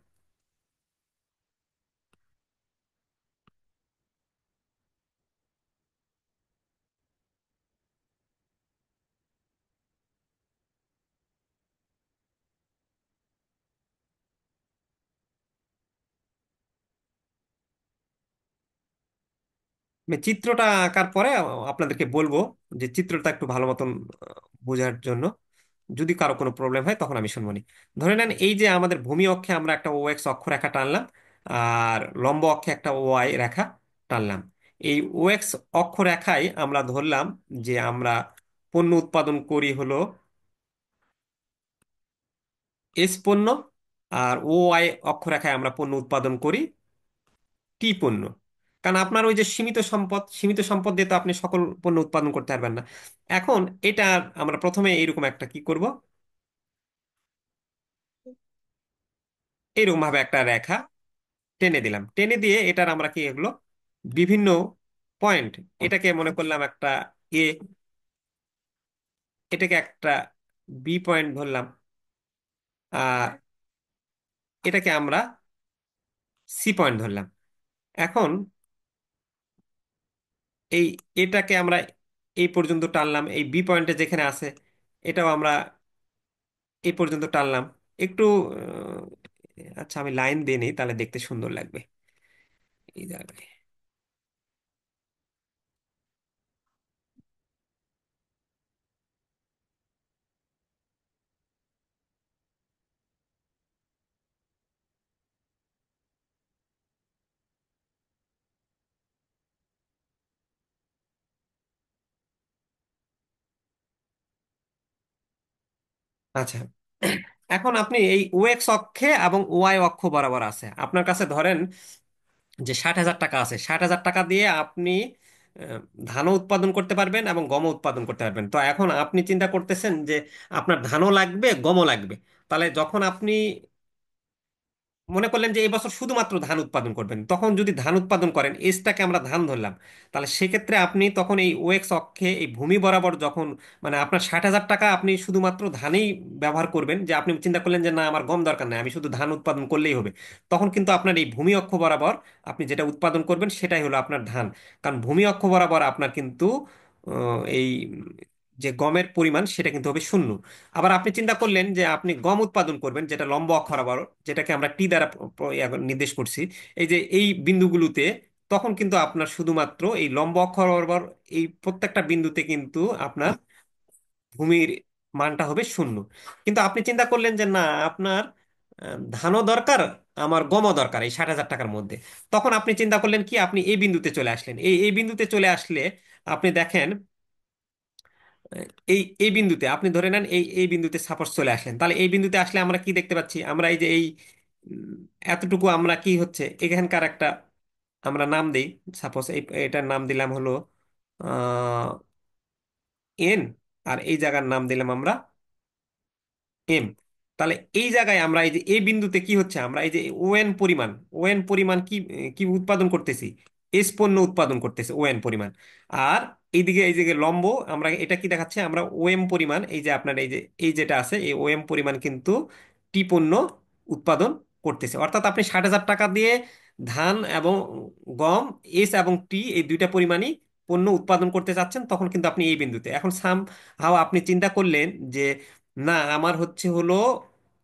আমি চিত্রটা আঁকার পরে আপনাদেরকে বলবো, যে চিত্রটা একটু ভালো মতন বোঝার জন্য। যদি কারো কোনো প্রবলেম হয় তখন আমি শুনবো নি। ধরে নেন এই যে আমাদের ভূমি অক্ষে আমরা একটা ও এক্স অক্ষরেখা টানলাম, আর লম্ব অক্ষে একটা ও ওয়াই রেখা টানলাম। এই ও এক্স অক্ষরেখায় আমরা ধরলাম যে আমরা পণ্য উৎপাদন করি হলো এস পণ্য, আর ও ওয়াই অক্ষরেখায় আমরা পণ্য উৎপাদন করি টি পণ্য। কারণ আপনার ওই যে সীমিত সম্পদ, সীমিত সম্পদ দিয়ে তো আপনি সকল পণ্য উৎপাদন করতে পারবেন না। এখন এটা আমরা প্রথমে এইরকম একটা কি করব, এইরকম ভাবে একটা রেখা টেনে দিলাম, টেনে দিয়ে এটার আমরা কি এগুলো বিভিন্ন পয়েন্ট, এটাকে মনে করলাম একটা এ, এটাকে একটা বি পয়েন্ট ধরলাম, আর এটাকে আমরা সি পয়েন্ট ধরলাম। এখন এই এটাকে আমরা এই পর্যন্ত টানলাম, এই বি পয়েন্টে যেখানে আছে এটাও আমরা এই পর্যন্ত টানলাম। একটু আচ্ছা আমি লাইন দিয়ে নিই তাহলে দেখতে সুন্দর লাগবে এই জায়গায়। আচ্ছা, এখন আপনি এই ও এক্স অক্ষে এবং ওয়াই অক্ষ বরাবর আছে আপনার কাছে, ধরেন যে 60,000 টাকা আছে, 60,000 টাকা দিয়ে আপনি আহ, ধানও উৎপাদন করতে পারবেন এবং গমও উৎপাদন করতে পারবেন। তো এখন আপনি চিন্তা করতেছেন যে আপনার ধানও লাগবে গমও লাগবে, তাহলে যখন আপনি মনে করলেন যে এই বছর শুধুমাত্র ধান উৎপাদন করবেন, তখন যদি ধান উৎপাদন করেন, এসটাকে আমরা ধান ধরলাম, তাহলে সেক্ষেত্রে আপনি তখন এই ওএক্স অক্ষে এই ভূমি বরাবর যখন, মানে আপনার 60,000 টাকা আপনি শুধুমাত্র ধানেই ব্যবহার করবেন, যে আপনি চিন্তা করলেন যে না আমার গম দরকার নাই, আমি শুধু ধান উৎপাদন করলেই হবে, তখন কিন্তু আপনার এই ভূমি অক্ষ বরাবর আপনি যেটা উৎপাদন করবেন সেটাই হলো আপনার ধান। কারণ ভূমি অক্ষ বরাবর আপনার কিন্তু এই যে গমের পরিমাণ সেটা কিন্তু হবে শূন্য। আবার আপনি চিন্তা করলেন যে আপনি গম উৎপাদন করবেন, যেটা লম্ব অক্ষ বরাবর, যেটাকে আমরা টি দ্বারা নির্দেশ করছি, এই যে এই বিন্দুগুলোতে, তখন কিন্তু আপনার শুধুমাত্র এই লম্ব অক্ষ বরাবর এই প্রত্যেকটা বিন্দুতে কিন্তু আপনার ভূমির মানটা হবে শূন্য। কিন্তু আপনি চিন্তা করলেন যে না আপনার ধানও দরকার, আমার গমও দরকার এই 60,000 টাকার মধ্যে, তখন আপনি চিন্তা করলেন কি, আপনি এই বিন্দুতে চলে আসলেন। এই বিন্দুতে চলে আসলে আপনি দেখেন, এই বিন্দুতে আপনি ধরে নেন, এই বিন্দুতে সাপোজ চলে আসলেন, তাহলে এই বিন্দুতে আসলে আমরা কি দেখতে পাচ্ছি, আমরা এই যে এই উম, এতটুকু আমরা কি হচ্ছে এখানকার একটা আমরা নাম দিই, সাপোজ এটার নাম দিলাম হলো এন, আর এই জায়গার নাম দিলাম আমরা এম। তাহলে এই জায়গায় আমরা এই যে এই বিন্দুতে কি হচ্ছে, আমরা এই যে ওএন পরিমাণ কি কি উৎপাদন করতেছি, এস পণ্য উৎপাদন করতেছে ওএন পরিমাণ। আর এইদিকে এই যে লম্ব, আমরা এটা কি দেখাচ্ছে, আমরা ওএম পরিমাণ, এই যে আপনার এই যে এই যেটা আছে এই ওএম পরিমাণ কিন্তু টি পণ্য উৎপাদন করতেছে। অর্থাৎ আপনি 60,000 টাকা দিয়ে ধান এবং গম, এস এবং টি এই দুইটা পরিমাণই পণ্য উৎপাদন করতে চাচ্ছেন, তখন কিন্তু আপনি এই বিন্দুতে এখন সাম হাও আপনি চিন্তা করলেন যে না আমার হচ্ছে হলো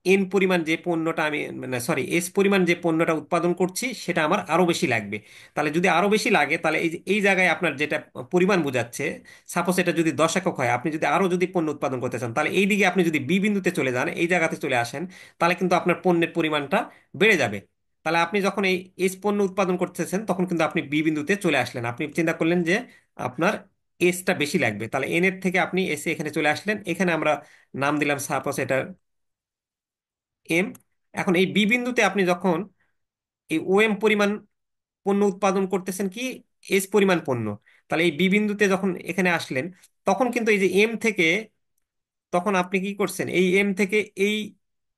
এন পরিমাণ যে পণ্যটা আমি, মানে সরি এস পরিমাণ যে পণ্যটা উৎপাদন করছি সেটা আমার আরো বেশি লাগবে। তাহলে যদি আরো বেশি লাগে, তাহলে এই যে এই জায়গায় আপনার যেটা পরিমাণ বোঝাচ্ছে, সাপোজ এটা যদি 10 একক হয়, আপনি যদি আরো যদি পণ্য উৎপাদন করতে চান, তাহলে এই দিকে আপনি যদি বি বিন্দুতে চলে যান, এই জায়গাতে চলে আসেন, তাহলে কিন্তু আপনার পণ্যের পরিমাণটা বেড়ে যাবে। তাহলে আপনি যখন এই এস পণ্য উৎপাদন করতেছেন, তখন কিন্তু আপনি বি বিন্দুতে চলে আসলেন, আপনি চিন্তা করলেন যে আপনার এসটা বেশি লাগবে, তাহলে এন এর থেকে আপনি এসে এখানে চলে আসলেন, এখানে আমরা নাম দিলাম সাপোজ এটা এম। এখন এই বি বিন্দুতে আপনি যখন এই ও এম পরিমাণ পণ্য উৎপাদন করতেছেন কি, এস পরিমাণ পণ্য, তাহলে এই বি বিন্দুতে যখন এখানে আসলেন, তখন কিন্তু এই যে এম থেকে, তখন আপনি কি করছেন, এই এম থেকে এই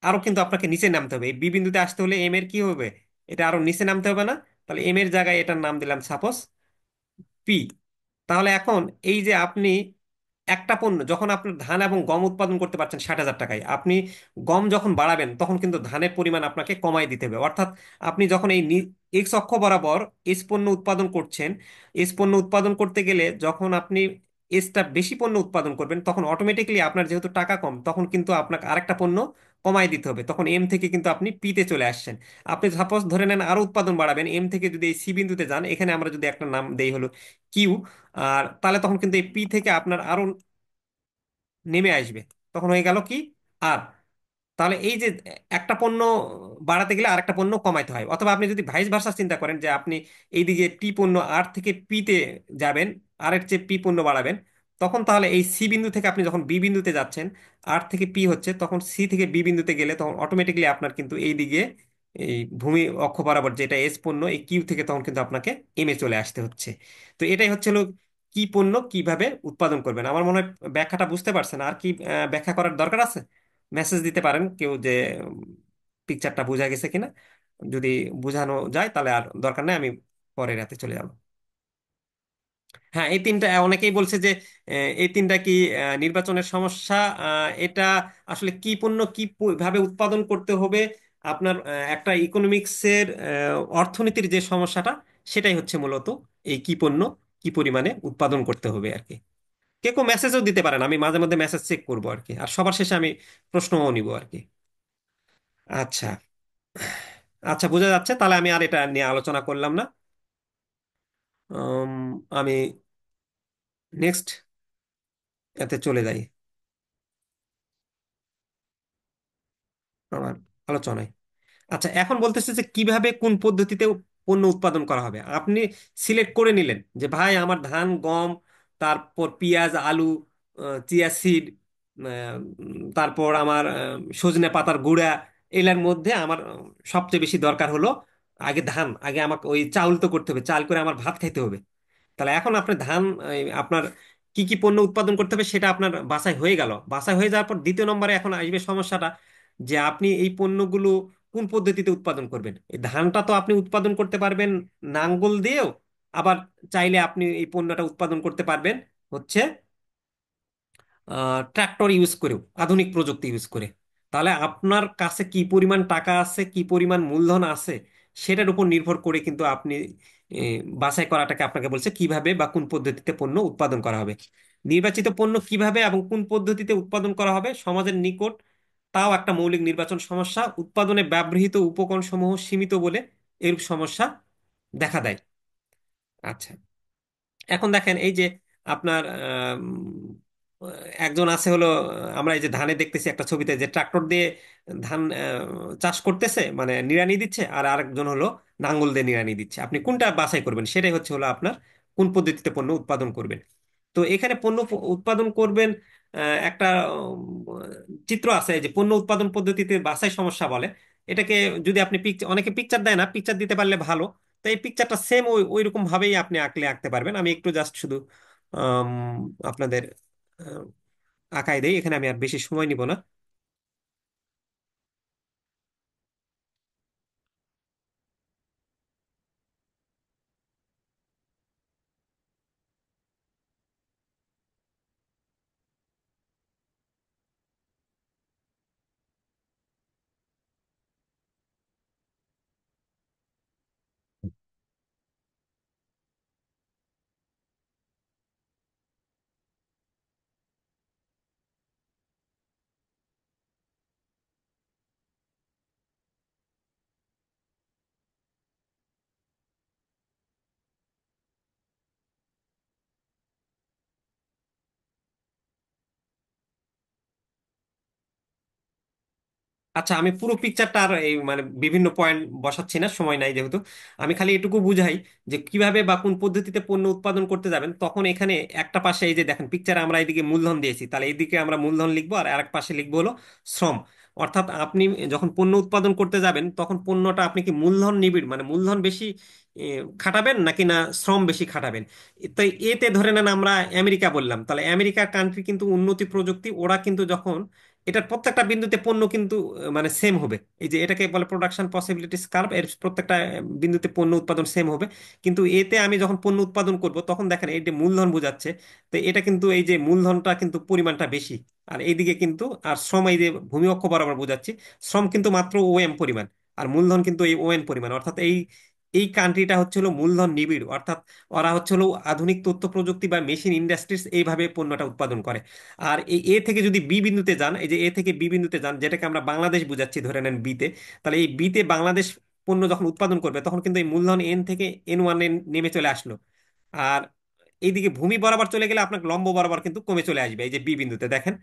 আরো কিন্তু আপনাকে নিচে নামতে হবে, এই বি বিন্দুতে আসতে হলে এম এর কি হবে, এটা আরো নিচে নামতে হবে না? তাহলে এম এর জায়গায় এটার নাম দিলাম সাপোজ পি। তাহলে এখন এই যে আপনি একটা পণ্য যখন আপনি ধান এবং গম উৎপাদন করতে পারছেন 60,000 টাকায়, আপনি গম যখন বাড়াবেন তখন কিন্তু ধানের পরিমাণ আপনাকে কমাই দিতে হবে। অর্থাৎ আপনি যখন এই এক্স অক্ষ বরাবর এস পণ্য উৎপাদন করছেন, এস পণ্য উৎপাদন করতে গেলে যখন আপনি এসটা বেশি পণ্য উৎপাদন করবেন, তখন অটোমেটিক্যালি আপনার যেহেতু টাকা কম, তখন কিন্তু আপনাকে আরেকটা পণ্য কমাই দিতে হবে, তখন এম থেকে কিন্তু আপনি পিতে চলে আসছেন। আপনি সাপোজ ধরে নেন আরো উৎপাদন বাড়াবেন, এম থেকে যদি এই সি বিন্দুতে যান, এখানে আমরা যদি একটা নাম দেই হলো কিউ, আর তাহলে তখন কিন্তু এই পি থেকে আপনার আরো নেমে আসবে, তখন হয়ে গেল কি আর। তাহলে এই যে একটা পণ্য বাড়াতে গেলে আরেকটা পণ্য কমাইতে হয়, অথবা আপনি যদি ভাইস ভার্সা চিন্তা করেন যে আপনি এইদিকে টি পণ্য আর থেকে পিতে যাবেন, আর এর চেয়ে পি পণ্য বাড়াবেন, তখন তাহলে এই সি বিন্দু থেকে আপনি যখন বি বিন্দুতে যাচ্ছেন, আর থেকে পি হচ্ছে, তখন সি থেকে বি বিন্দুতে গেলে তখন অটোমেটিকলি আপনার কিন্তু এই দিকে এই ভূমি অক্ষ বরাবর যেটা এস পণ্য, এই কিউ থেকে তখন কিন্তু আপনাকে এম এ চলে আসতে হচ্ছে। তো এটাই হচ্ছে হলো কি পণ্য কিভাবে উৎপাদন করবেন। আমার মনে হয় ব্যাখ্যাটা বুঝতে পারছেন, আর কি ব্যাখ্যা করার দরকার আছে? মেসেজ দিতে পারেন কেউ যে পিকচারটা বোঝা গেছে কিনা। যদি বোঝানো যায় তাহলে আর দরকার নেই, আমি পরের রাতে চলে যাব। হ্যাঁ, এই তিনটা অনেকেই বলছে যে এই তিনটা কি নির্বাচনের সমস্যা। এটা আসলে কি পণ্য ভাবে উৎপাদন করতে হবে, আপনার একটা ইকোনমিক্সের অর্থনীতির যে সমস্যাটা, সেটাই হচ্ছে মূলত এই কি পণ্য কি পরিমাণে উৎপাদন করতে হবে আর কি। কে কেউ মেসেজও দিতে পারেন, আমি মাঝে মধ্যে মেসেজ চেক করবো আর কি, আর সবার শেষে আমি প্রশ্নও নিব আর কি। আচ্ছা, আচ্ছা, বোঝা যাচ্ছে, তাহলে আমি আর এটা নিয়ে আলোচনা করলাম না। উম, আমি নেক্সট এতে চলে যাই আমার আলোচনায়। আচ্ছা, এখন বলতেছে যে কিভাবে কোন পদ্ধতিতে পণ্য উৎপাদন করা হবে। আপনি সিলেক্ট করে নিলেন যে ভাই আমার ধান গম, তারপর পেঁয়াজ আলু, চিয়া সিড, তারপর আমার সজনে পাতার গুঁড়া, এগুলার মধ্যে আমার সবচেয়ে বেশি দরকার হলো আগে ধান। আগে আমাকে ওই চাউল তো করতে হবে, চাল করে আমার ভাত খাইতে হবে। তাহলে এখন আপনি ধান আপনার কি কি পণ্য উৎপাদন করতে হবে সেটা আপনার বাছাই হয়ে গেল। বাছাই হয়ে যাওয়ার পর দ্বিতীয় নম্বরে এখন আসবে সমস্যাটা, যে আপনি এই পণ্যগুলো কোন পদ্ধতিতে উৎপাদন করবেন। এই ধানটা তো আপনি উৎপাদন করতে পারবেন নাঙ্গল দিয়েও, আবার চাইলে আপনি এই পণ্যটা উৎপাদন করতে পারবেন হচ্ছে ট্রাক্টর ইউজ করেও, আধুনিক প্রযুক্তি ইউজ করে। তাহলে আপনার কাছে কি পরিমাণ টাকা আছে, কি পরিমাণ মূলধন আছে, সেটার উপর নির্ভর করে কিন্তু আপনি বাছাই করাটাকে আপনাকে বলছে কিভাবে বা কোন পদ্ধতিতে পণ্য উৎপাদন করা হবে। নির্বাচিত পণ্য কিভাবে এবং কোন পদ্ধতিতে উৎপাদন করা হবে সমাজের নিকট, তাও একটা মৌলিক নির্বাচন সমস্যা। উৎপাদনে ব্যবহৃত উপকরণ সমূহ সীমিত বলে এরূপ সমস্যা দেখা দেয়। আচ্ছা, এখন দেখেন এই যে আপনার একজন আছে হলো, আমরা এই যে ধানে দেখতেছি একটা ছবিতে যে ট্রাক্টর দিয়ে ধান চাষ করতেছে, মানে নিড়ানি দিচ্ছে, আর আরেকজন হলো নাঙ্গল দিয়ে নিড়ানি দিচ্ছে। আপনি কোনটা বাছাই করবেন, সেটাই হচ্ছে হলো আপনার কোন পদ্ধতিতে পণ্য উৎপাদন করবেন। তো এখানে পণ্য উৎপাদন করবেন, একটা চিত্র আছে এই যে পণ্য উৎপাদন পদ্ধতিতে বাছাই সমস্যা বলে এটাকে। যদি আপনি পিকচার, অনেকে পিকচার দেয় না, পিকচার দিতে পারলে ভালো। তো এই পিকচারটা সেম ওই ওই রকম ভাবেই আপনি আঁকতে পারবেন। আমি একটু জাস্ট শুধু আম, আপনাদের আঁকাই দেই, এখানে আমি আর বেশি সময় নিব না। আচ্ছা, আমি পুরো পিকচারটা আর এই মানে বিভিন্ন পয়েন্ট বসাচ্ছি না, সময় নাই যেহেতু। আমি খালি এটুকু বুঝাই যে কিভাবে বা কোন পদ্ধতিতে পণ্য উৎপাদন করতে যাবেন। তখন এখানে একটা পাশে এই যে দেখেন পিকচারে আমরা এদিকে মূলধন দিয়েছি, তাহলে এইদিকে আমরা মূলধন লিখবো, আর আরেক পাশে লিখবো হলো শ্রম। অর্থাৎ আপনি যখন পণ্য উৎপাদন করতে যাবেন তখন পণ্যটা আপনি কি মূলধন নিবিড়, মানে মূলধন বেশি খাটাবেন নাকি না শ্রম বেশি খাটাবেন। তো এতে ধরে নেন আমরা আমেরিকা বললাম, তাহলে আমেরিকা কান্ট্রি কিন্তু উন্নতি প্রযুক্তি, ওরা কিন্তু যখন এটার প্রত্যেকটা বিন্দুতে পণ্য কিন্তু মানে সেম হবে। এই যে এটাকে বলে প্রোডাকশন পসিবিলিটিস কার্ভ, এর প্রত্যেকটা বিন্দুতে পণ্য উৎপাদন সেম হবে। কিন্তু এতে আমি যখন পণ্য উৎপাদন করব তখন দেখেন এই যে মূলধন বোঝাচ্ছে, তো এটা কিন্তু এই যে মূলধনটা কিন্তু পরিমাণটা বেশি। আর এইদিকে কিন্তু আর শ্রম, এই যে ভূমি অক্ষ বরাবর বোঝাচ্ছি, শ্রম কিন্তু মাত্র ওএম পরিমাণ, আর মূলধন কিন্তু এই ওএন পরিমাণ। অর্থাৎ এই এই কান্ট্রিটা হচ্ছে হলো মূলধন নিবিড়, অর্থাৎ ওরা হচ্ছে হলো আধুনিক তথ্য প্রযুক্তি বা মেশিন ইন্ডাস্ট্রিজ এইভাবে পণ্যটা উৎপাদন করে। আর এই এ থেকে যদি বি বিন্দুতে যান, এই যে এ থেকে বি বিন্দুতে যান, যেটাকে আমরা বাংলাদেশ বুঝাচ্ছি ধরে নেন বিতে, তাহলে এই বিতে বাংলাদেশ পণ্য যখন উৎপাদন করবে তখন কিন্তু এই মূলধন এন থেকে N1 নেমে চলে আসলো। আর এইদিকে ভূমি বরাবর চলে গেলে আপনার লম্ব বরাবর কিন্তু কমে চলে আসবে। এই যে বি বিন্দুতে দেখেন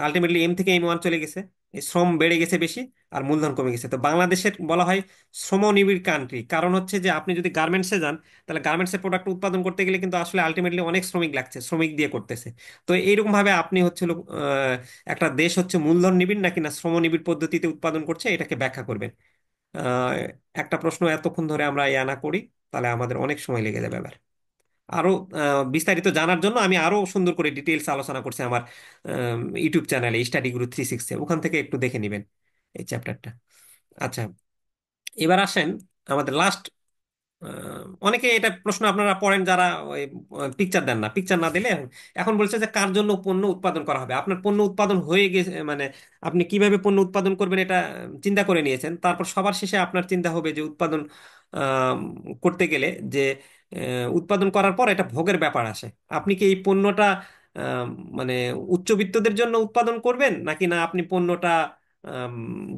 আলটিমেটলি এম থেকে M1 চলে গেছে, এই শ্রম বেড়ে গেছে বেশি আর মূলধন কমে গেছে। তো বাংলাদেশের বলা হয় শ্রমনিবিড় কান্ট্রি, কারণ হচ্ছে যে আপনি যদি গার্মেন্টসে যান, তাহলে গার্মেন্টসের প্রোডাক্ট উৎপাদন করতে গেলে কিন্তু আসলে আলটিমেটলি অনেক শ্রমিক লাগছে, শ্রমিক দিয়ে করতেছে। তো এইরকম ভাবে আপনি হচ্ছে একটা দেশ হচ্ছে মূলধন নিবিড় নাকি না শ্রমনিবিড় পদ্ধতিতে উৎপাদন করছে এটাকে ব্যাখ্যা করবেন। আহ, একটা প্রশ্ন এতক্ষণ ধরে আমরা না করি, তাহলে আমাদের অনেক সময় লেগে যাবে আবার। আরো বিস্তারিত জানার জন্য আমি আরো সুন্দর করে ডিটেলস আলোচনা করছি আমার ইউটিউব চ্যানেলে স্টাডি গুরু 360, ওখান থেকে একটু দেখে নেবেন এই চ্যাপ্টারটা। আচ্ছা, এবার আসেন আমাদের লাস্ট। অনেকে এটা প্রশ্ন আপনারা পড়েন যারা পিকচার দেন না, পিকচার না দিলে এখন বলছে যে কার জন্য পণ্য উৎপাদন করা হবে। আপনার পণ্য উৎপাদন হয়ে গেছে, মানে আপনি কিভাবে পণ্য উৎপাদন করবেন এটা চিন্তা করে নিয়েছেন, তারপর সবার শেষে আপনার চিন্তা হবে যে উৎপাদন আম, করতে গেলে যে উৎপাদন করার পর এটা ভোগের ব্যাপার আসে। আপনি কি এই পণ্যটা আম, মানে উচ্চবিত্তদের জন্য উৎপাদন করবেন নাকি না আপনি পণ্যটা আম,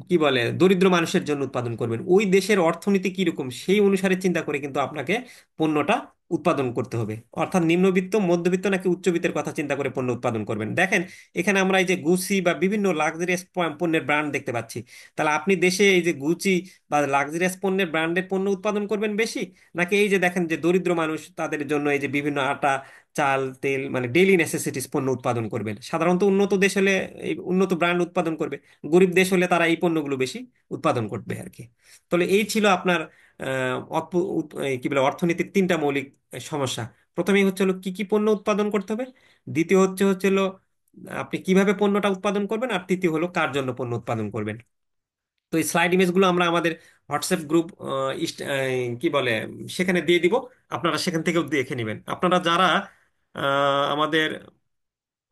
কি বলে দরিদ্র মানুষের জন্য উৎপাদন করবেন, ওই দেশের অর্থনীতি কিরকম সেই অনুসারে চিন্তা করে কিন্তু আপনাকে পণ্যটা উৎপাদন করতে হবে। অর্থাৎ নিম্নবিত্ত, মধ্যবিত্ত নাকি উচ্চবিত্তের কথা চিন্তা করে পণ্য উৎপাদন করবেন। দেখেন এখানে আমরা এই যে গুচি বা বিভিন্ন লাক্সারিয়াস পণ্যের ব্র্যান্ড দেখতে পাচ্ছি। তাহলে আপনি দেশে এই যে গুচি বা লাক্সারিয়াস পণ্যের ব্র্যান্ডের পণ্য উৎপাদন করবেন বেশি, নাকি এই যে দেখেন যে দরিদ্র মানুষ তাদের জন্য এই যে বিভিন্ন আটা, চাল, তেল, মানে ডেইলি নেসেসিটিস পণ্য উৎপাদন করবেন। সাধারণত উন্নত দেশ হলে এই উন্নত ব্র্যান্ড উৎপাদন করবে, গরিব দেশ হলে তারা এই পণ্যগুলো বেশি উৎপাদন করবে আর কি। তাহলে এই ছিল আপনার এই কি বলে অর্থনীতির তিনটা মৌলিক সমস্যা। প্রথমেই হচ্ছে হলো কি কি পণ্য উৎপাদন করতে হবে, দ্বিতীয় হচ্ছে হচ্ছে হলো আপনি কিভাবে পণ্যটা উৎপাদন করবেন, আর তৃতীয় হলো কার জন্য পণ্য উৎপাদন করবেন। তো এই স্লাইড ইমেজগুলো আমরা আমাদের হোয়াটসঅ্যাপ গ্রুপ কি বলে সেখানে দিয়ে দিব। আপনারা সেখান থেকেও দেখে নেবেন। আপনারা যারা আমাদের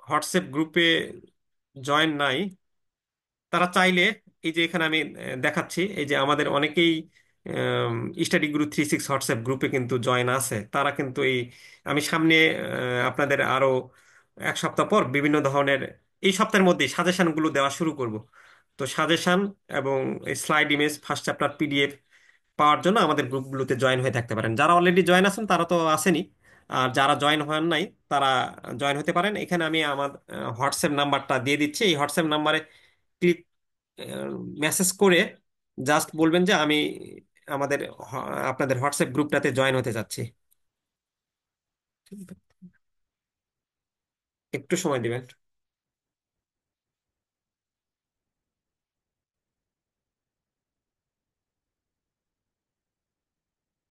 হোয়াটসঅ্যাপ গ্রুপে জয়েন নাই, তারা চাইলে এই যে এখানে আমি দেখাচ্ছি, এই যে আমাদের অনেকেই স্টাডি গ্রুপ 36 হোয়াটসঅ্যাপ গ্রুপে কিন্তু জয়েন আছে। তারা কিন্তু এই, আমি সামনে আপনাদের আরো এক সপ্তাহ পর বিভিন্ন ধরনের, এই সপ্তাহের মধ্যেই সাজেশনগুলো দেওয়া শুরু করব। তো সাজেশন এবং slide image, first chapter PDF পাওয়ার জন্য আমাদের গ্রুপগুলোতে জয়েন হয়ে থাকতে পারেন। যারা অলরেডি জয়েন আছেন তারা তো আসেনি, আর যারা জয়েন হন নাই তারা জয়েন হতে পারেন। এখানে আমি আমার হোয়াটসঅ্যাপ নাম্বারটা দিয়ে দিচ্ছি। এই হোয়াটসঅ্যাপ নাম্বারে ক্লিক, মেসেজ করে জাস্ট বলবেন যে আমি আমাদের আপনাদের হোয়াটসঅ্যাপ গ্রুপটাতে জয়েন হতে যাচ্ছি। একটু সময় দিবেন।